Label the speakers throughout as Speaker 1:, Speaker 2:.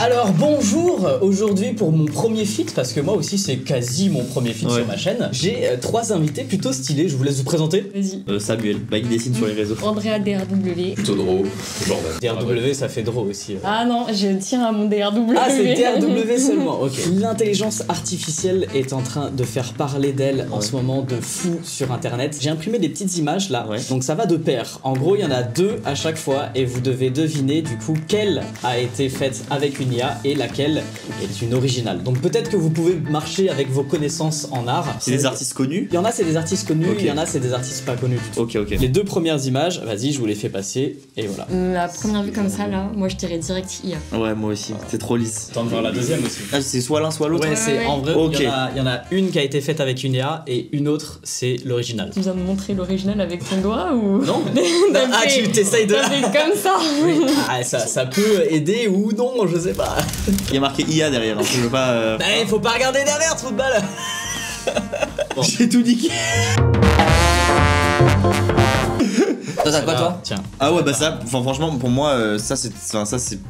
Speaker 1: Alors bonjour, aujourd'hui pour mon premier feat, parce que moi aussi c'est quasi mon premier feat sur ma chaîne, j'ai 3 invités plutôt stylés, je vous laisse vous présenter.
Speaker 2: Vas-y.
Speaker 3: Samuel, bah il dessine sur les réseaux.
Speaker 2: Andrea DRW.
Speaker 4: Plutôt drôle.
Speaker 1: DRW ça fait drôle aussi.
Speaker 2: Ah non, je tiens à mon DRW.
Speaker 1: Ah c'est DRW seulement, ok. L'intelligence artificielle est en train de faire parler d'elle en ce moment de fou sur internet. J'ai imprimé des petites images là, donc ça va de pair. En gros il y en a 2 à chaque fois et vous devez deviner du coup quelle a été faite avec une IA et laquelle est une originale. Donc peut-être que vous pouvez marcher avec vos connaissances en art.
Speaker 3: C'est des artistes connus?
Speaker 1: Il y en a c'est des artistes connus, il y en a c'est des artistes pas connus du tout.
Speaker 3: Ok.
Speaker 1: Les 2 premières images, vas-y je vous les fais passer et voilà.
Speaker 2: La première vue comme ça là, moi je dirais direct IA.
Speaker 3: Ouais moi aussi, c'est trop lisse.
Speaker 1: Attends de voir la deuxième aussi.
Speaker 3: Ah, c'est soit l'un soit l'autre?
Speaker 1: Ouais, c'est en vrai,
Speaker 3: Ok.
Speaker 1: il y en a une qui a été faite avec une IA et une autre c'est l'original.
Speaker 2: Tu viens de montrer l'original avec ton doigt ou...
Speaker 1: Non.
Speaker 2: T'as
Speaker 1: Ah
Speaker 2: fait-
Speaker 1: tu t'essayes de...
Speaker 2: T'as fait comme ça.
Speaker 1: Oui. Ah, ça peut aider ou non, je sais pas.
Speaker 3: Il y a marqué IA derrière, hein, je veux pas...
Speaker 1: Bah, faut pas regarder derrière, trou de balle.
Speaker 3: J'ai tout niqué. T'as quoi toi?
Speaker 1: Tiens.
Speaker 3: Ah ouais bah ça, franchement pour moi ça c'est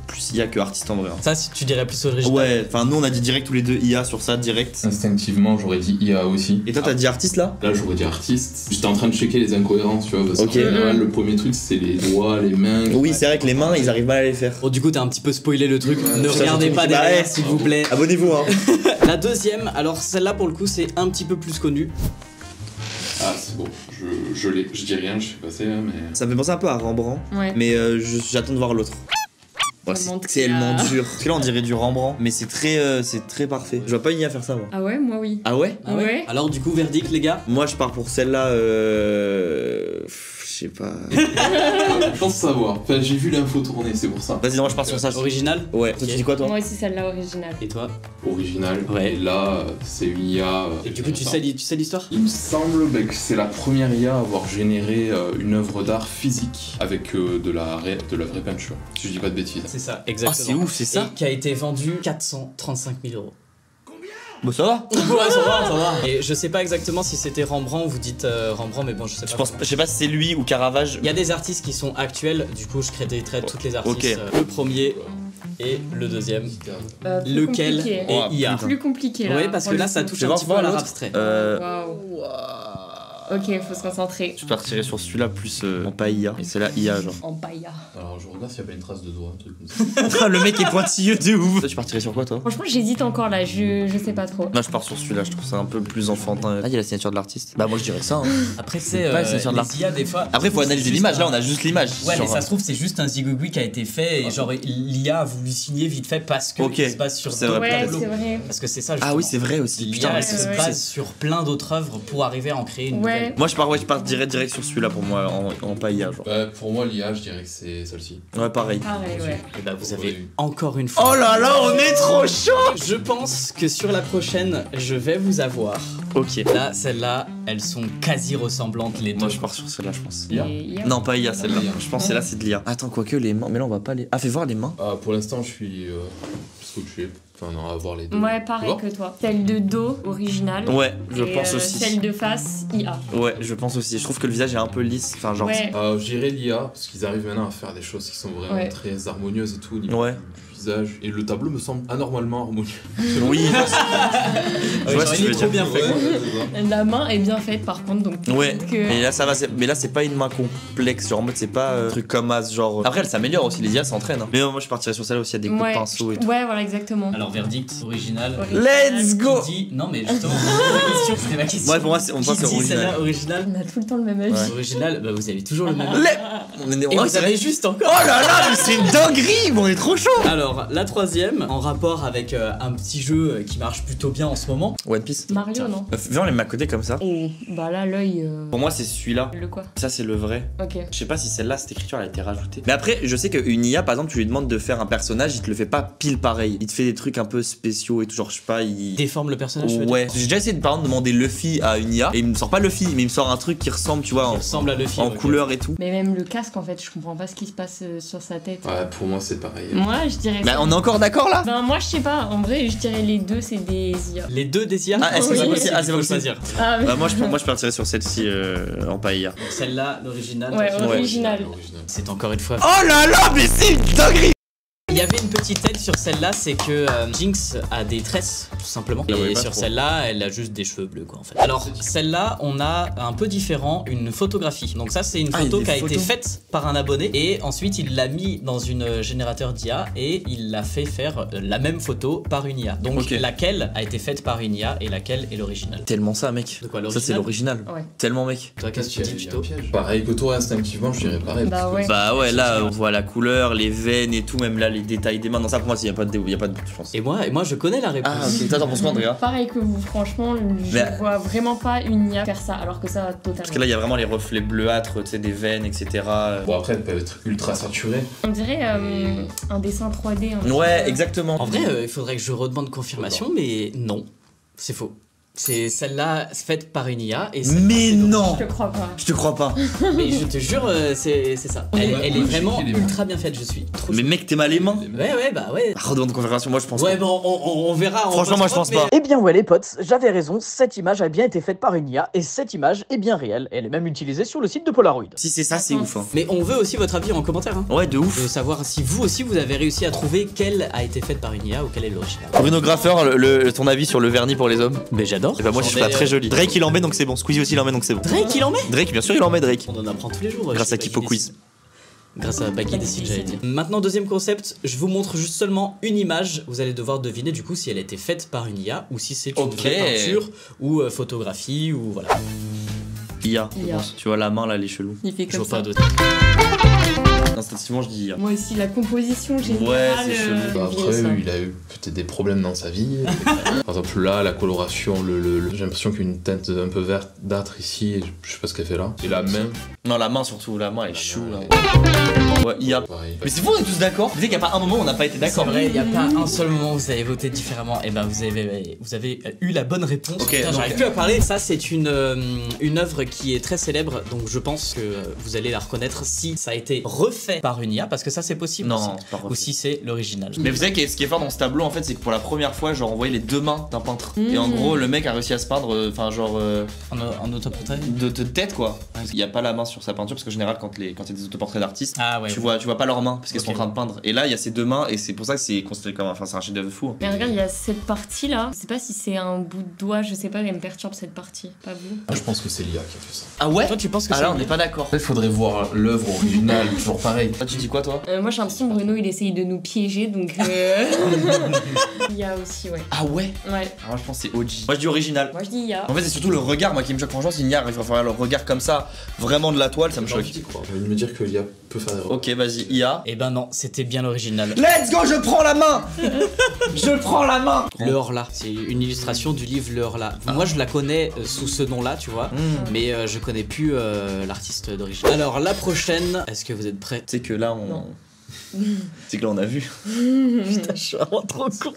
Speaker 3: plus IA que artiste en vrai.
Speaker 1: Ça, si tu dirais plus original.
Speaker 3: Ouais, enfin nous on a dit direct tous les deux IA sur ça direct.
Speaker 4: Instinctivement, j'aurais dit IA aussi.
Speaker 3: Et toi t'as dit artiste là?
Speaker 4: Là, j'aurais dit artiste. J'étais en train de checker les incohérences, tu vois. Parce
Speaker 3: Ok.
Speaker 4: qu'en général, le premier truc, c'est les doigts, les mains.
Speaker 3: Oui c'est vrai que les mains ils arrivent mal à les faire.
Speaker 1: Bon, du coup, t'as un petit peu spoilé le truc. Ne
Speaker 3: Ça,
Speaker 1: regardez
Speaker 3: j'ai
Speaker 1: pas
Speaker 3: tout niqué.
Speaker 1: derrière,
Speaker 3: Bah,
Speaker 1: s'il vous plaît.
Speaker 3: Abonnez-vous hein.
Speaker 1: La deuxième, alors celle-là pour le coup, c'est un petit peu plus connu.
Speaker 4: Ah, c'est bon. Je dis rien, je sais pas c'est, mais.
Speaker 3: Ça me fait penser un peu à Rembrandt,
Speaker 2: Ouais.
Speaker 3: mais j'attends de voir l'autre. Ouais,
Speaker 2: Vraiment
Speaker 3: c'est tellement
Speaker 2: très,
Speaker 3: dur. Parce que là on dirait du Rembrandt, mais c'est très parfait. Je vois pas une IA faire ça moi.
Speaker 2: Ah ouais, moi oui.
Speaker 3: Ah ouais?
Speaker 1: Ah
Speaker 2: Ouais.
Speaker 1: Alors, du coup, verdict, les gars.
Speaker 3: Moi je pars pour celle-là, je sais pas.
Speaker 4: Je pense savoir. Enfin, j'ai vu l'info tourner, c'est pour ça.
Speaker 3: Vas-y, moi je pars sur ça.
Speaker 1: Original.
Speaker 3: Ouais, toi tu dis quoi toi?
Speaker 2: Moi aussi celle-là originale.
Speaker 1: Et toi?
Speaker 4: Original.
Speaker 1: Ouais.
Speaker 4: Et là, c'est une IA.
Speaker 1: Et du coup, tu sais l'histoire?
Speaker 4: Il me semble que c'est la première IA à avoir généré une œuvre d'art physique avec de la vraie peinture. Si je dis pas de bêtises.
Speaker 1: C'est ça,
Speaker 3: Ah
Speaker 1: exactement.
Speaker 3: c'est ouf, c'est ça?
Speaker 1: Et qui a été vendu 435 000 €.
Speaker 3: Bon ça va.
Speaker 1: Ouais, ça va. Et je sais pas exactement si c'était Rembrandt, vous dites Rembrandt, mais bon, je sais pas.
Speaker 3: Je sais pas si c'est lui ou Caravage.
Speaker 1: Il y a des artistes qui sont actuels, du coup, je créditerai toutes les artistes.
Speaker 3: Ok.
Speaker 1: Le premier et le deuxième.
Speaker 2: Plus
Speaker 1: Lequel
Speaker 2: compliqué.
Speaker 1: est
Speaker 3: Oh,
Speaker 1: IA?
Speaker 2: Plus compliqué là.
Speaker 1: Oui, parce que là, ça touche
Speaker 3: Je vais
Speaker 1: un
Speaker 3: voir
Speaker 1: petit peu à l'art
Speaker 3: l'autre.
Speaker 1: abstrait.
Speaker 2: Waouh. Ok, faut se concentrer.
Speaker 3: Je partirai sur celui-là plus en pas IA. Et c'est là IA genre.
Speaker 2: En pailla.
Speaker 4: Alors, je regarde s'il y a pas une trace de doigt, un truc comme ça.
Speaker 3: Le mec est pointilleux de ouf. Toi tu partirais sur quoi toi?
Speaker 2: Franchement, j'hésite encore là, je sais pas trop.
Speaker 3: Moi je pars sur celui-là, je trouve ça un peu plus enfantin. Ah il y a la signature de l'artiste. Bah moi je dirais ça hein.
Speaker 1: Après, c'est
Speaker 3: pas une signature de
Speaker 1: les IA, des fois.
Speaker 3: Après faut analyser l'image, là on a juste l'image.
Speaker 1: Ouais,
Speaker 3: Genre,
Speaker 1: mais ça se trouve, c'est juste un zigouigoui qui a été fait et genre l'IA a voulu signer vite fait parce que
Speaker 3: Ok.
Speaker 1: il se base sur
Speaker 3: C'est
Speaker 1: d'autres
Speaker 3: vrai.
Speaker 2: Ouais,
Speaker 1: tableaux.
Speaker 2: c'est vrai.
Speaker 1: Parce que c'est ça,
Speaker 3: Ah
Speaker 1: justement.
Speaker 3: oui c'est vrai aussi.
Speaker 1: L'IA,
Speaker 3: Putain,
Speaker 1: elle se
Speaker 2: ouais.
Speaker 1: base sur plein d'autres œuvres pour arriver à en créer une
Speaker 2: Ouais.
Speaker 1: nouvelle.
Speaker 3: Moi je pars direct sur celui-là pour moi en pas IA genre.
Speaker 4: Bah, pour moi, l'IA, je dirais que c'est celle-ci.
Speaker 3: Ouais pareil.
Speaker 2: Pareil, ouais.
Speaker 1: Et bah, vous
Speaker 4: Ouais.
Speaker 1: avez encore une fois.
Speaker 3: Oh là là on est trop chaud.
Speaker 1: Je pense que sur la prochaine, je vais vous avoir.
Speaker 3: Ok.
Speaker 1: Là, celles-là, elles sont quasi ressemblantes les deux.
Speaker 3: Moi je pars sur celle-là je pense.
Speaker 4: IA
Speaker 2: Et IA.
Speaker 3: Non pas IA celle-là.
Speaker 4: IA.
Speaker 3: Je pense que celle-là c'est de l'IA. Attends quoique les mains. Mais là on va pas les. Ah fais voir les mains.
Speaker 4: Ah, pour l'instant, je suis scotché. Enfin, on va voir les deux.
Speaker 2: Ouais, pareil que toi. Celle de dos, originale.
Speaker 3: Ouais je
Speaker 2: Et,
Speaker 3: pense aussi.
Speaker 2: Celle de face, IA.
Speaker 3: Ouais je pense aussi. Je trouve que le visage est un peu lisse. Enfin genre.
Speaker 2: Ouais.
Speaker 4: Je dirais l'IA, parce qu'ils arrivent maintenant à faire des choses qui sont vraiment
Speaker 2: Ouais.
Speaker 4: très harmonieuses et tout au niveau
Speaker 3: Ouais.
Speaker 4: du visage. Et le tableau me semble anormalement harmonieux.
Speaker 3: Oui. Je vois
Speaker 1: genre,
Speaker 3: ce que
Speaker 1: il
Speaker 3: tu
Speaker 1: est
Speaker 3: veux
Speaker 1: trop
Speaker 3: dire.
Speaker 1: bien fait.
Speaker 2: La main est bien faite par contre, donc
Speaker 3: Ouais,
Speaker 2: peut-être que...
Speaker 3: mais là ça va, mais là c'est pas une main complexe, genre en mode c'est pas un truc comme As, genre. Après elle s'améliore aussi, les IA s'entraînent. Hein. Mais moi je partirais sur celle-là aussi, il y a des coups de
Speaker 2: Ouais.
Speaker 3: pinceau et tout.
Speaker 2: Ouais, voilà, exactement.
Speaker 1: Alors, verdict original.
Speaker 3: Let's go!
Speaker 1: Qui dit... Non, mais justement, c'était ma question.
Speaker 3: Ouais, pour moi c'est
Speaker 1: Qui
Speaker 3: c'est
Speaker 1: dit
Speaker 3: original.
Speaker 1: celle-là original?
Speaker 2: On a tout le temps le même avis.
Speaker 3: Ouais.
Speaker 1: Original, bah vous avez toujours le même.
Speaker 3: On est...
Speaker 1: Et
Speaker 3: oh,
Speaker 1: vous avez juste encore.
Speaker 3: oh là là, mais c'est une dinguerie, mais on est trop chaud!
Speaker 1: Alors, la troisième, en rapport avec un petit jeu qui marche plutôt bien en ce moment.
Speaker 3: One Piece.
Speaker 2: Mario, non?
Speaker 3: Viens, on les met à côté comme ça.
Speaker 2: Oh, bah là, l'œil...
Speaker 3: Pour moi c'est celui-là.
Speaker 2: Le quoi?
Speaker 3: Ça c'est le vrai.
Speaker 2: Ok.
Speaker 3: Je sais pas si celle-là, cette écriture elle a été rajoutée. Mais après, je sais qu'une IA, par exemple, tu lui demandes de faire un personnage, il te le fait pas pile pareil. Il te fait des trucs un peu spéciaux et tout, genre je sais pas, il.
Speaker 1: Déforme le personnage, je veux dire.
Speaker 3: Ouais, j'ai déjà essayé de par exemple demander Luffy à une IA et il me sort pas Luffy, mais il me sort un truc qui ressemble, tu vois,
Speaker 1: Qui
Speaker 3: en,
Speaker 1: ressemble à Luffy.
Speaker 3: en
Speaker 1: ok.
Speaker 3: couleur et tout.
Speaker 2: Mais même le casque, en fait, je comprends pas ce qui se passe sur sa tête.
Speaker 4: Ouais, pour moi, c'est pareil.
Speaker 2: Moi, je dirais...
Speaker 3: Mais on est encore d'accord là?
Speaker 2: Ben, moi, je sais pas. En vrai, je dirais les deux, c'est des IA.
Speaker 1: Les deux des IA.
Speaker 3: Ah, est-ce que
Speaker 2: c'est
Speaker 1: Oui.
Speaker 2: possible
Speaker 3: Ah, c'est
Speaker 1: Faut
Speaker 3: possible.
Speaker 1: choisir.
Speaker 2: Ah,
Speaker 3: Bah, moi je partirais sur celle-ci en paella.
Speaker 1: Donc celle-là, l'original.
Speaker 2: Ouais,
Speaker 1: toi, tu-
Speaker 2: original.
Speaker 4: Original.
Speaker 1: C'est encore une fois.
Speaker 3: Oh là là, mais c'est une dinguerie!
Speaker 1: Il y a J'avais une petite aide sur celle-là, c'est que Jinx a des tresses, tout simplement. Et sur celle-là, elle a juste des cheveux bleus, quoi, en fait. Alors, celle-là, on a un peu différent, une photographie. Donc ça, c'est une photo qui a été faite par un abonné. Et ensuite, il l'a mis dans une générateur d'IA et il l'a fait faire la même photo par une IA. Donc, laquelle a été faite par une IA et laquelle est l'original.
Speaker 3: Tellement ça, mec.
Speaker 1: De quoi,
Speaker 3: ça, c'est l'original.
Speaker 2: Ouais.
Speaker 3: Tellement, mec.
Speaker 1: Toi, qu'est-ce que tu dis, Tuto?
Speaker 4: Pareil que toi, instinctivement, je dirais pareil.
Speaker 2: Bah ouais.
Speaker 3: Là, on voit la couleur, les veines et tout, même là, les détails des mains. Non, ça, pour moi, il n'y a pas de doute, je pense.
Speaker 1: Et moi, je connais la réponse.
Speaker 3: Ah, ok. Toi, t'en penses quoi, Andrea?
Speaker 2: Pareil que vous, franchement, je vois vraiment pas une IA faire ça, alors que ça, totalement.
Speaker 3: Parce que là, il y a vraiment les reflets bleuâtres, tu sais, des veines, etc.
Speaker 4: Bon, après, elles peuvent être ultra saturées.
Speaker 2: On dirait un dessin 3D.
Speaker 3: Ouais, exactement.
Speaker 1: En vrai, il faudrait que je redemande confirmation, mais non, c'est faux. C'est celle-là faite par une IA et
Speaker 3: mais non.
Speaker 2: Je te crois pas.
Speaker 3: Je te crois pas.
Speaker 1: Mais je te jure, c'est ça. Elle est vraiment ultra bien faite, je suis trop
Speaker 3: Mais mec, t'es mal les mains.
Speaker 1: Ouais, bah ouais.
Speaker 3: Redemande confirmation, moi je pense
Speaker 1: Ouais,
Speaker 3: pas.
Speaker 1: bon, on verra.
Speaker 3: Franchement, moi je pense pas.
Speaker 5: Eh bien ouais les potes, j'avais raison, cette image a bien été faite par une IA et cette image est bien réelle. Elle est même utilisée sur le site de Polaroid.
Speaker 3: Si c'est ça, c'est ouf. Hein.
Speaker 1: Mais on veut aussi votre avis en commentaire. Hein.
Speaker 3: Ouais, de ouf.
Speaker 1: De savoir si vous aussi vous avez réussi à trouver quelle a été faite par une IA ou quelle est l'original.
Speaker 3: Bruno Graffeur, ton avis sur le vernis pour les hommes?
Speaker 1: Mais j'adore.
Speaker 3: Et bah moi je trouve ça très joli. Drake il en met donc c'est bon. Squeezie aussi il en met donc c'est bon.
Speaker 1: Drake il en met?
Speaker 3: Drake, bien sûr il en met Drake.
Speaker 1: On en apprend tous les jours.
Speaker 3: Grâce à Kipo Quiz.
Speaker 1: Grâce à Baggy Décide, j'allais dire. Maintenant, deuxième concept, je vous montre juste seulement une image. Vous allez devoir deviner du coup si elle a été faite par une IA ou si c'est une vraie peinture ou photographie ou voilà.
Speaker 3: IA, je pense. Tu vois la main là, les chelous.
Speaker 2: Il fait comme ça.
Speaker 3: Instinctivement, je dis IA.
Speaker 2: Moi aussi, la composition générale.
Speaker 3: Ouais, c'est chelou.
Speaker 4: Bah après, il a eu peut-être des problèmes dans sa vie. Par exemple, là, la coloration, j'ai l'impression qu'il y a une teinte un peu verdâtre ici. Et je sais pas ce qu'elle fait là. Et la main.
Speaker 3: Non, la main surtout. La main, elle est chou là. Ouais, IA.
Speaker 4: Pareil.
Speaker 3: Mais c'est fou, on est tous d'accord. Vous savez qu'il n'y a pas un moment où on n'a pas été d'accord.
Speaker 1: C'est vrai, il n'y a pas un seul moment où vous avez voté différemment. Et ben vous avez eu la bonne réponse.
Speaker 3: Ok,
Speaker 1: putain, j'arrive plus à parler. Ça, c'est une œuvre qui est très célèbre. Donc je pense que vous allez la reconnaître si ça a été refait par une IA. Parce que ça, c'est possible.
Speaker 3: Non,
Speaker 1: aussi.
Speaker 3: c'est pas refait.
Speaker 1: Ou si c'est l'original.
Speaker 3: Mais vous savez que ce qui est fort dans ce tableau en fait, c'est que pour la première fois, genre on voyait les deux mains d'un peintre. Et en gros, le mec a réussi à se peindre, enfin genre
Speaker 1: En autoportrait
Speaker 3: de tête quoi. Il y a pas la main sur sa peinture parce qu'en général quand il y a des autoportraits d'artistes, tu vois pas leurs mains parce qu'elles sont en train de peindre. Et là, il y a ces deux mains et c'est pour ça que c'est considéré comme c'est un chef-d'œuvre fou.
Speaker 2: Mais regarde, il y a cette partie là. Je sais pas si c'est un bout de doigt, je sais pas, elle me perturbe cette partie. Pas vous?
Speaker 4: Moi, je pense que c'est l'IA qui a fait ça.
Speaker 3: Ah ouais?
Speaker 1: Toi, tu penses que
Speaker 3: Ah
Speaker 1: c'est
Speaker 3: là, on n'est pas d'accord.
Speaker 4: Il faudrait voir l'œuvre originale, toujours pareil.
Speaker 3: Toi, tu dis quoi toi?
Speaker 2: Moi j'ai l'impression que Bruno il essaye de nous piéger donc. Il y a aussi, ouais.
Speaker 3: Ah ouais?
Speaker 2: Ouais.
Speaker 3: Ah, moi je pense que c'est OG. Moi je dis original.
Speaker 2: Moi je dis IA.
Speaker 3: En fait, c'est surtout le regard moi qui me choque. Franchement, si Nia arrive à faire le regard comme ça, vraiment de la toile, ça me choque.
Speaker 4: J'ai envie de me dire que l'IA peut faire erreur.
Speaker 3: Ok, vas-y, IA.
Speaker 1: Eh ben non, c'était bien l'original.
Speaker 3: Let's go, je prends la main. Je prends la main.
Speaker 1: Le Horla, c'est une illustration du livre Le Horla. Moi je la connais sous ce nom-là, tu vois, mais je connais plus l'artiste d'origine. Alors la prochaine, est-ce que vous êtes prêts?
Speaker 3: C'est que là on. C'est que là on a vu.
Speaker 1: Putain, je suis vraiment trop con.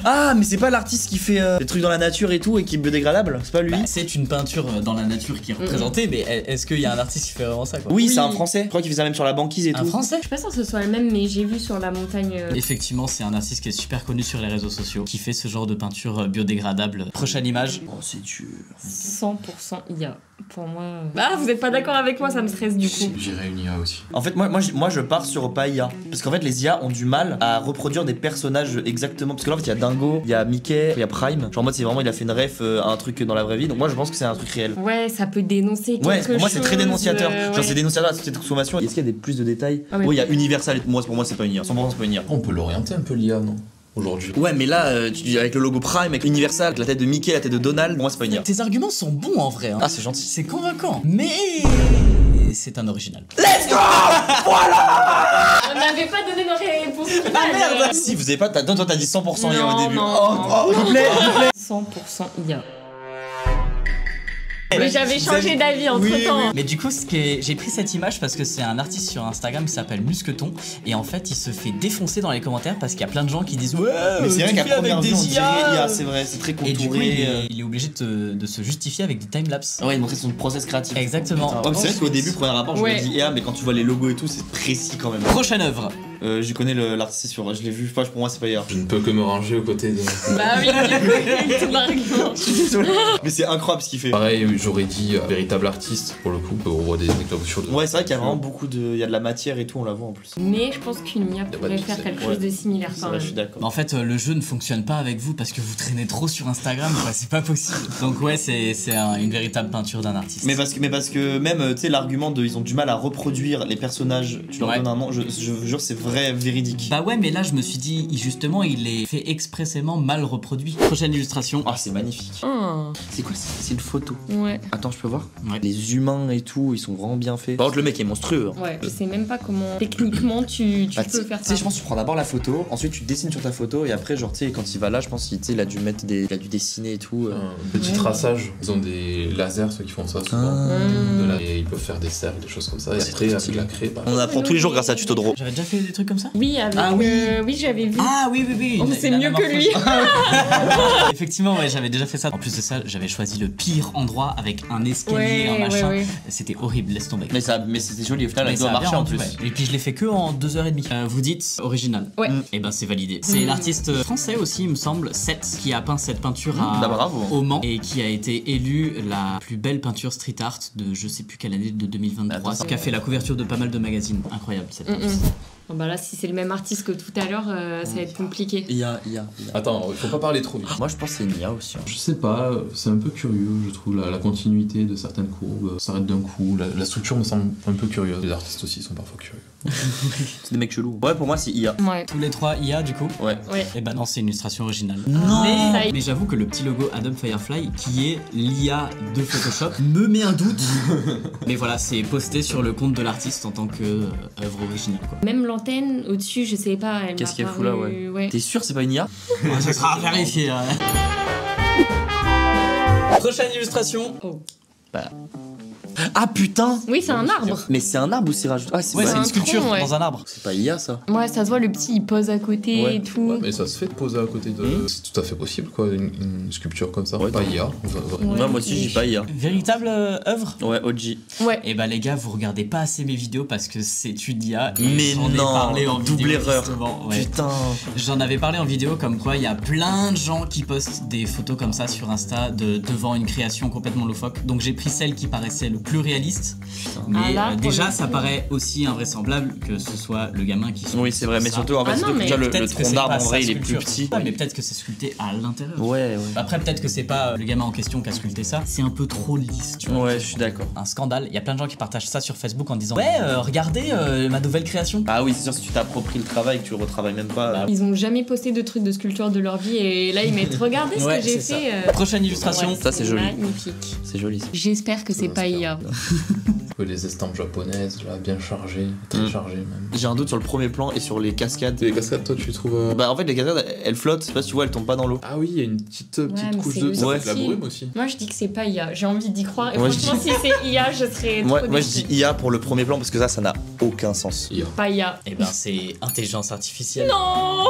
Speaker 3: Ah, mais c'est pas l'artiste qui fait des trucs dans la nature et tout et qui est biodégradable? C'est pas lui?
Speaker 1: Bah, c'est une peinture dans la nature qui est représentée, mais est-ce qu'il y a un artiste qui fait vraiment ça quoi?
Speaker 3: Oui, c'est un français. Je crois qu'il fait ça même sur la banquise et
Speaker 1: Un
Speaker 3: tout.
Speaker 1: français?
Speaker 2: Je suis pas sûre que ce soit le même, mais j'ai vu sur la montagne.
Speaker 1: Effectivement, c'est un artiste qui est super connu sur les réseaux sociaux, qui fait ce genre de peinture biodégradable. Prochaine image.
Speaker 3: Oh, c'est dur.
Speaker 2: 100% IA. Pour moi. Ah, vous êtes pas d'accord avec moi, ça me stresse du coup.
Speaker 4: J'irais une IA aussi.
Speaker 3: En fait, moi je pars sur pas IA. Parce qu'en fait, les IA ont du mal à reproduire des personnages exactement. Parce que là, en fait, il y a Dingo, il y a Mickey, il y a Prime. Genre, en mode, c'est vraiment, il a fait une ref à un truc dans la vraie vie. Donc, moi, je pense que c'est un truc réel.
Speaker 2: Ouais, ça peut dénoncer quelque
Speaker 3: Ouais, pour moi, c'est très
Speaker 2: chose,
Speaker 3: dénonciateur. Genre,
Speaker 2: ouais.
Speaker 3: c'est dénonciateur à cette consommation. Est-ce qu'il y a plus de détails?
Speaker 2: Ah, mais
Speaker 3: Oui, il y a Universal. Pour moi, c'est pas une IA. 100% c'est pas une IA.
Speaker 4: On peut l'orienter un peu l'IA, non? Aujourd'hui.
Speaker 3: Ouais, mais là, tu dis avec le logo Prime, avec Universal, avec la tête de Mickey, la tête de Donald, pour moi, c'est pas une IA.
Speaker 1: Tes arguments sont bons en vrai. Hein.
Speaker 3: Ah, c'est gentil.
Speaker 1: C'est convaincant. Mais c'est un original.
Speaker 3: Let's go!
Speaker 2: On n'avait pas donné nos réponses finales.
Speaker 1: Ah merde!
Speaker 3: Si, vous avez pas. Toi, t'as dit 100% IA au
Speaker 2: Non,
Speaker 3: début.
Speaker 2: non,
Speaker 3: Oh, s'il vous plaît, s'il vous plaît.
Speaker 2: 100% IA. Mais j'avais changé d'avis entre temps.
Speaker 1: Mais du coup, j'ai pris cette image parce que c'est un artiste sur Instagram qui s'appelle Musqueton et en fait, il se fait défoncer dans les commentaires parce qu'il y a plein de gens qui disent ouais,
Speaker 3: Mais c'est vrai
Speaker 1: tu
Speaker 3: qu'à
Speaker 1: fais avec
Speaker 3: première vue,
Speaker 1: des
Speaker 3: on dirait
Speaker 1: IA.
Speaker 3: IA, c'est vrai, c'est très contouré.
Speaker 1: Et du coup, il est obligé de se justifier avec des timelapses.
Speaker 3: Ouais, il montrait son process créatif.
Speaker 1: Exactement.
Speaker 3: Ouais, c'est vrai qu'au début, premier rapport, je me dis IA, mais quand tu vois les logos et tout, c'est précis quand même.
Speaker 1: Prochaine œuvre.
Speaker 3: Je connais l'artiste, c'est sûr, je l'ai vu, pour moi c'est pas IA.
Speaker 4: Je ne peux que me ranger aux côtés de.
Speaker 2: Bah oui, tout l'argument.
Speaker 3: Mais c'est incroyable ce qu'il fait.
Speaker 4: Pareil, j'aurais dit véritable artiste pour le coup. On voit des mecs sur le.
Speaker 3: Ouais, c'est vrai qu'il y a vraiment beaucoup de. Il y a de la matière et tout, on la voit en plus.
Speaker 2: Mais je pense qu'une IA pourrait faire quelque chose de similaire quand même.
Speaker 3: Je suis d'accord.
Speaker 1: En fait, le jeu ne fonctionne pas avec vous parce que vous traînez trop sur Instagram, quoi, c'est pas possible. Donc ouais, c'est une véritable peinture d'un artiste.
Speaker 3: Mais parce que même, tu sais, l'argument de ils ont du mal à reproduire les personnages, tu leur donnes un nom, je jure, c'est vrai, véridique.
Speaker 1: Bah ouais, mais là je me suis dit, justement, il est fait expressément mal reproduit. Prochaine illustration.
Speaker 3: Ah, c'est magnifique.
Speaker 2: Oh.
Speaker 3: C'est quoi? C'est une photo.
Speaker 2: Ouais.
Speaker 3: Attends, je peux voir?
Speaker 1: Ouais.
Speaker 3: Les humains et tout, ils sont vraiment bien faits. Par contre, le mec est monstrueux. Hein.
Speaker 2: Ouais, je sais même pas comment techniquement tu peux faire
Speaker 3: Tu
Speaker 2: ça.
Speaker 3: sais, je pense que tu prends d'abord la photo, ensuite tu dessines sur ta photo et après, genre, tu sais, quand il va là, je pense qu'il a dû mettre il a dû dessiner et tout.
Speaker 4: Un petit traçage. Ils ont des lasers, ceux qui font ça souvent. Et ils peuvent faire des cercles, des choses comme ça. Et après, avec la craie, bah...
Speaker 3: On apprend tous les jours grâce à Tutodro.
Speaker 1: J'avais déjà fait des trucs comme ça.
Speaker 2: Oui, avec, oui, j'avais vu.
Speaker 1: Ah oui.
Speaker 2: Oh, c'est mieux que lui.
Speaker 1: Effectivement, ouais, j'avais déjà fait ça. En plus de ça, j'avais choisi le pire endroit avec un escalier, un machin.
Speaker 2: Ouais.
Speaker 1: C'était horrible, laisse tomber.
Speaker 3: Mais c'était joli, au final,
Speaker 1: Mais
Speaker 3: il doit
Speaker 1: ça a
Speaker 3: marcher
Speaker 1: bien
Speaker 3: en
Speaker 1: rendu,
Speaker 3: plus.
Speaker 1: ouais. Et puis je l'ai fait que en 2h30. Vous dites original.
Speaker 2: Ouais.
Speaker 1: Et ben c'est validé. C'est l'artiste français aussi, il me semble, Seth, qui a peint cette peinture au Mans et qui a été élu la plus belle peinture street art de je sais plus quelle année, de 2023. Qui a fait la couverture de pas mal de magazines. Incroyable cette artiste.
Speaker 2: Bon bah là, si c'est le même artiste que tout à l'heure, ça va être compliqué.
Speaker 3: IA.
Speaker 4: Attends, il faut pas parler trop vite.
Speaker 3: Moi, je pense que c'est une IA aussi. Hein.
Speaker 4: Je sais pas, c'est un peu curieux, je trouve, la continuité de certaines courbes s'arrête d'un coup. La structure me semble un peu curieuse. Les artistes aussi sont parfois curieux.
Speaker 3: C'est des mecs chelous. Ouais, pour moi, c'est IA.
Speaker 2: Ouais.
Speaker 1: Tous les trois IA du coup.
Speaker 3: Ouais.
Speaker 1: Et ben non, c'est une illustration originale.
Speaker 3: Non.
Speaker 1: Mais j'avoue que le petit logo Adobe Firefly, qui est l'IA de Photoshop, me met un doute. Mais voilà, c'est posté sur le compte de l'artiste en tant que œuvre originale, quoi.
Speaker 2: Même l'antenne au-dessus, je sais pas.
Speaker 3: Qu'est-ce qu'elle fout là, ouais. T'es sûr, c'est pas une IA?
Speaker 1: Ça sera à vérifier. Prochaine illustration.
Speaker 2: Oh.
Speaker 3: Ah putain!
Speaker 2: Oui, c'est un arbre.
Speaker 3: Mais c'est un arbre ou c'est rajouté? Ah,
Speaker 1: Ouais, c'est une sculpture
Speaker 2: tronc, ouais.
Speaker 1: dans un arbre.
Speaker 3: C'est pas IA ça?
Speaker 2: Ouais, ça se voit, le petit il pose à côté et tout.
Speaker 4: Ouais, mais ça se fait de poser à côté de. C'est tout à fait possible, quoi, une sculpture comme ça.
Speaker 3: Ouais,
Speaker 4: pas IA.
Speaker 3: Moi aussi, je dis pas IA.
Speaker 1: Véritable œuvre?
Speaker 3: Ouais, OG.
Speaker 2: Ouais.
Speaker 1: Et bah les gars, vous regardez pas assez mes vidéos parce que c'est une IA.
Speaker 3: Mais
Speaker 1: j'en ai
Speaker 3: non,
Speaker 1: parlé en
Speaker 3: double
Speaker 1: vidéo,
Speaker 3: erreur.
Speaker 1: justement, ouais.
Speaker 3: Putain.
Speaker 1: J'en avais parlé en vidéo comme quoi il y a plein de gens qui postent des photos comme ça sur Insta devant une création complètement loufoque. Donc j'ai pris celle qui paraissait le plus réaliste. Mais déjà ça paraît aussi invraisemblable que ce soit le gamin qui
Speaker 3: Oui, c'est vrai, mais surtout en fait, déjà le tronc d'arbre en vrai il est plus petit.
Speaker 1: Ouais, mais peut-être que c'est sculpté à l'intérieur.
Speaker 3: Ouais.
Speaker 1: Après peut-être que c'est pas le gamin en question qui a sculpté ça, c'est un peu trop lisse, tu vois.
Speaker 3: Ouais, je suis d'accord.
Speaker 1: Un scandale, il y a plein de gens qui partagent ça sur Facebook en disant regardez ma nouvelle création.
Speaker 3: Ah oui, c'est sûr, si tu t'appropries le travail, que tu le retravailles même pas.
Speaker 2: Ils ont jamais posté de trucs de sculpture de leur vie et là ils mettent regardez ce que j'ai fait.
Speaker 1: Prochaine illustration.
Speaker 3: Ça c'est joli.
Speaker 2: Magnifique.
Speaker 3: C'est joli ça.
Speaker 2: J'espère que c'est pas IA.
Speaker 4: Les estampes japonaises, là, bien chargées, très chargées même.
Speaker 3: J'ai un doute sur le premier plan et sur les cascades.
Speaker 4: Les cascades, toi, tu trouves.
Speaker 3: Bah en fait, les cascades elles flottent, je sais pas si tu vois, elles tombent pas dans l'eau.
Speaker 4: Ah oui, il y a une petite
Speaker 2: mais
Speaker 4: couche
Speaker 2: c'est
Speaker 4: de. Ça
Speaker 3: ouais.
Speaker 4: fait de la brume aussi.
Speaker 2: Moi je dis que c'est pas IA, j'ai envie d'y croire et
Speaker 3: Moi,
Speaker 2: franchement si c'est IA je serais trop
Speaker 3: Moi je
Speaker 2: déçue.
Speaker 3: dis IA pour le premier plan parce que ça n'a aucun sens.
Speaker 4: IA.
Speaker 2: Pas IA.
Speaker 1: Et ben c'est intelligence artificielle.
Speaker 2: Non.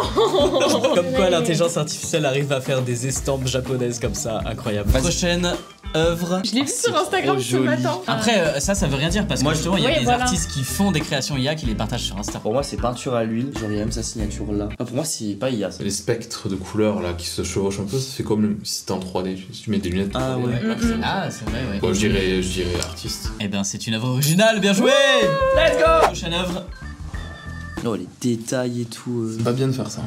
Speaker 1: Comme quoi l'intelligence artificielle arrive à faire des estampes japonaises comme ça, incroyable. Prochaine œuvre.
Speaker 2: Je l'ai vu sur Instagram ce matin.
Speaker 1: Après ça veut rien dire parce que
Speaker 3: Moi,
Speaker 1: justement il y a des
Speaker 2: voilà.
Speaker 1: artistes qui font des créations IA qui les partagent sur Insta.
Speaker 3: Pour moi c'est peinture à l'huile, genre il y a même sa signature là. Pour moi c'est pas IA ça.
Speaker 4: Les spectres de couleurs là qui se chevauchent un peu, ça fait comme si t'es en 3D, si tu mets des lunettes.
Speaker 3: Ah
Speaker 4: 3D,
Speaker 3: ouais.
Speaker 1: Ah c'est vrai ouais.
Speaker 4: Bon, je dirais artiste.
Speaker 1: Et ben c'est une œuvre originale, bien joué. Let's go. Prochaine œuvre.
Speaker 3: Oh les détails et tout.
Speaker 4: C'est pas bien de faire ça.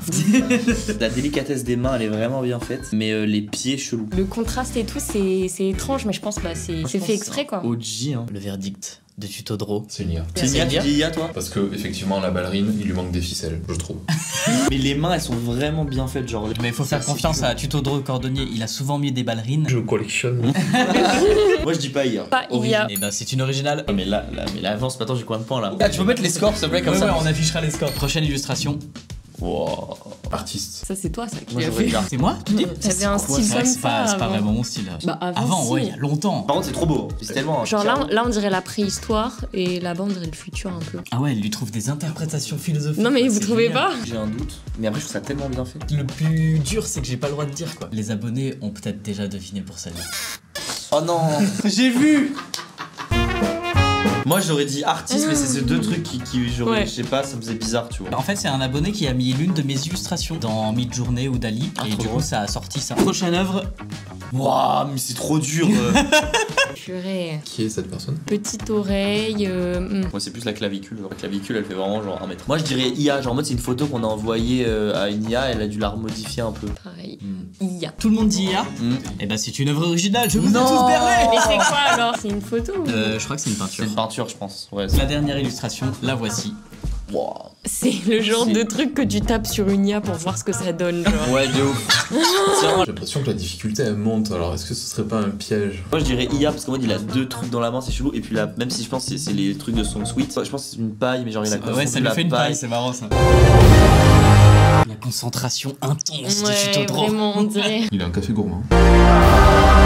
Speaker 3: La délicatesse des mains elle est vraiment bien faite, mais les pieds chelous.
Speaker 2: Le contraste et tout c'est étrange mais je pense bah c'est fait exprès quoi.
Speaker 3: OG hein.
Speaker 1: Le verdict de Tutodro.
Speaker 4: C'est une IA.
Speaker 3: C'est IA, tu dis IA toi?
Speaker 4: Parce que effectivement la ballerine, il lui manque des ficelles, je trouve.
Speaker 3: Mais les mains elles sont vraiment bien faites genre.
Speaker 1: Mais il faut faire confiance à Tutodro Cordonnier, il a souvent mis des ballerines.
Speaker 4: Je collectionne.
Speaker 3: Moi je dis pas IA.
Speaker 2: Pas IA.
Speaker 1: Et ben c'est une originale.
Speaker 3: Oh, mais là avance, maintenant j'ai combien de points là? Ah tu peux mettre les scores s'il te plaît comme ça.
Speaker 1: On affichera les scores. Prochaine illustration.
Speaker 3: Wow.
Speaker 4: Artiste.
Speaker 2: Ça c'est toi ça qui
Speaker 3: Moi,
Speaker 2: a
Speaker 3: j'aurais
Speaker 2: fait.
Speaker 3: dit
Speaker 1: C'est moi tu dis?
Speaker 2: T'avais un style
Speaker 1: C'est vrai
Speaker 2: comme
Speaker 1: que c'est pas
Speaker 2: ça.
Speaker 1: vraiment mon style.
Speaker 2: Bah avant si.
Speaker 1: ouais, il y a longtemps.
Speaker 3: Par contre c'est trop beau, c'est tellement.
Speaker 2: Genre là on dirait la préhistoire et là-bas on dirait le futur un peu.
Speaker 1: Ah ouais, elle lui trouve des interprétations philosophiques.
Speaker 2: Non mais vous
Speaker 1: C'est
Speaker 2: trouvez
Speaker 1: génial.
Speaker 2: pas?
Speaker 3: J'ai un doute, mais après je trouve ça tellement bien fait.
Speaker 1: Le plus dur, c'est que j'ai pas le droit de dire quoi. Les abonnés ont peut-être déjà deviné pour celle-là.
Speaker 3: Oh non. J'ai vu. Moi j'aurais dit artiste, mais c'est ces deux trucs qui j'aurais,
Speaker 2: Ouais.
Speaker 3: je sais pas, ça me faisait bizarre, tu vois.
Speaker 1: En fait, c'est un abonné qui a mis l'une de mes illustrations dans Midjourney ou Dali, et
Speaker 3: trop
Speaker 1: du coup,
Speaker 3: drôle.
Speaker 1: ça a sorti ça. Prochaine œuvre,
Speaker 3: Waouh, mais c'est trop dur.
Speaker 2: Purée.
Speaker 4: Qui est cette personne?
Speaker 2: Petite oreille.
Speaker 3: Moi c'est plus la clavicule, genre la clavicule elle fait vraiment genre 1 mètre. Moi je dirais IA, genre en mode c'est une photo qu'on a envoyée à une IA, elle a dû la remodifier un peu.
Speaker 2: Pareil.
Speaker 3: Mm.
Speaker 2: IA.
Speaker 1: tout le monde dit IA.
Speaker 3: Mm.
Speaker 1: Et bah, c'est une œuvre originale, je vous ai
Speaker 3: Non.
Speaker 1: tous berné.
Speaker 2: Mais c'est quoi alors? C'est une photo ou-
Speaker 1: Je crois que c'est une
Speaker 3: C'est
Speaker 1: peinture.
Speaker 3: une peinture je pense. Ouais.
Speaker 1: La dernière illustration, la voici.
Speaker 3: Wow.
Speaker 2: C'est le genre
Speaker 3: C'est-
Speaker 2: de truc que tu tapes sur une IA pour voir ce que ça donne, genre.
Speaker 3: Ouais de ouf. C'est vraiment-
Speaker 4: J'ai l'impression que la difficulté elle monte, alors est-ce que ce serait pas un piège?
Speaker 3: Moi je dirais IA parce qu'en mode il a deux trucs dans la main, c'est chelou. Et puis là, même si je pense que c'est les trucs de son sweet, je pense que c'est une paille, mais genre il a
Speaker 1: Ouais,
Speaker 3: confondu
Speaker 1: ça lui
Speaker 3: la
Speaker 1: fait une paille,
Speaker 3: paille.
Speaker 1: c'est marrant ça. La concentration intense du
Speaker 2: Ouais,
Speaker 1: Chutodro.
Speaker 2: vraiment, on dirait.
Speaker 4: Il a un café gourmand.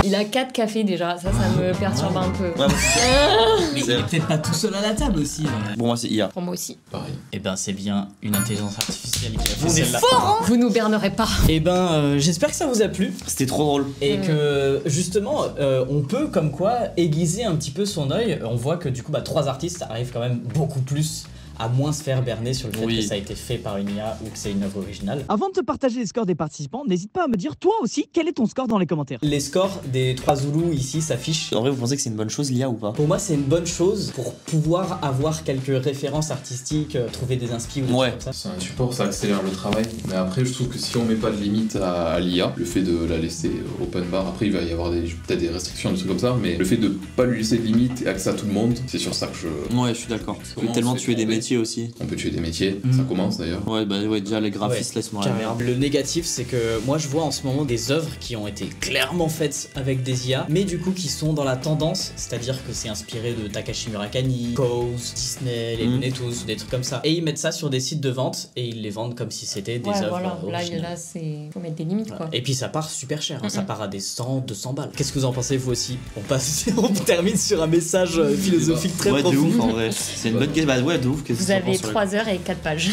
Speaker 2: Il a 4 cafés déjà, ça me perturbe un peu.
Speaker 3: Ouais, moi, c'est-
Speaker 1: Mais il est peut-être pas tout seul à la table aussi.
Speaker 3: Pour moi c'est IA.
Speaker 2: Pour moi aussi.
Speaker 4: Pareil.
Speaker 1: Et ben, c'est bien une intelligence artificielle qui a fait
Speaker 2: On est
Speaker 1: celle-là.
Speaker 2: fort, hein. Vous nous bernerez pas.
Speaker 1: Et ben, j'espère que ça vous a plu.
Speaker 3: C'était trop drôle.
Speaker 1: Et que justement, on peut comme quoi aiguiser un petit peu son œil. On voit que du coup, 3 artistes arrivent quand même beaucoup plus à moins se faire berner sur le fait
Speaker 3: Oui.
Speaker 1: que ça a été fait par une IA ou que c'est une œuvre originale.
Speaker 5: Avant de te partager les scores des participants, n'hésite pas à me dire toi aussi quel est ton score dans les commentaires.
Speaker 1: Les scores des 3 Zoulous ici s'affichent.
Speaker 3: En vrai vous pensez que c'est une bonne chose l'IA ou pas?
Speaker 1: Pour moi, c'est une bonne chose pour pouvoir avoir quelques références artistiques, trouver des inspi ou des
Speaker 3: Ouais.
Speaker 1: trucs comme ça.
Speaker 4: C'est un support, ça accélère le travail. Mais après, je trouve que si on met pas de limite à l'IA, le fait de la laisser open bar, après il va y avoir peut-être des restrictions, des trucs comme ça, mais le fait de pas lui laisser de limite et accès à tout le monde, c'est sur ça que je.
Speaker 3: Ouais je suis d'accord. Ça peut
Speaker 4: Comment
Speaker 3: tellement
Speaker 4: on fait
Speaker 3: tuer des
Speaker 4: tomber
Speaker 3: métiers aussi.
Speaker 4: On peut tuer des métiers,
Speaker 1: Mhm.
Speaker 4: ça commence d'ailleurs.
Speaker 3: Ouais bah ouais déjà les graphistes laisse-moi la
Speaker 1: Carrément.
Speaker 3: merde.
Speaker 1: Le négatif, c'est que moi je vois en ce moment des œuvres qui ont été clairement faites avec des IA, mais du coup qui sont dans la tendance, c'est-à-dire que c'est inspiré de Takashi Murakami, Pose, Disney, les Looney Tunes, des trucs comme ça. Et ils mettent ça sur des sites de vente et ils les vendent comme si c'était des
Speaker 2: Ouais,
Speaker 1: œuvres
Speaker 2: voilà.
Speaker 1: originales.
Speaker 2: Là, c'est. Faut mettre des limites, quoi.
Speaker 1: Et puis ça part super cher, hein. Ça part à des 100, 200 balles. Qu'est-ce que vous en pensez vous aussi? On passe, on termine sur un message philosophique très
Speaker 3: Ouais de
Speaker 1: profond.
Speaker 3: ouf en vrai. C'est une bonne question. Bah ouais de ouf. Qu'est-ce que
Speaker 2: Vous
Speaker 3: t'en
Speaker 2: avez
Speaker 3: penses sur
Speaker 2: 3 heures et 4 pages.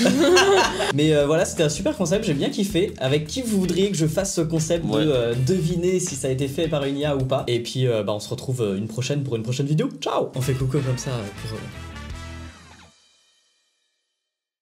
Speaker 1: Mais voilà, c'était un super concept, j'ai bien kiffé. Avec qui vous voudriez que je fasse ce concept
Speaker 3: Ouais.
Speaker 1: de deviner si ça a été fait par une IA ou pas? Et puis on se retrouve une prochaine pour une prochaine vidéo. Ciao! On fait coucou comme ça pour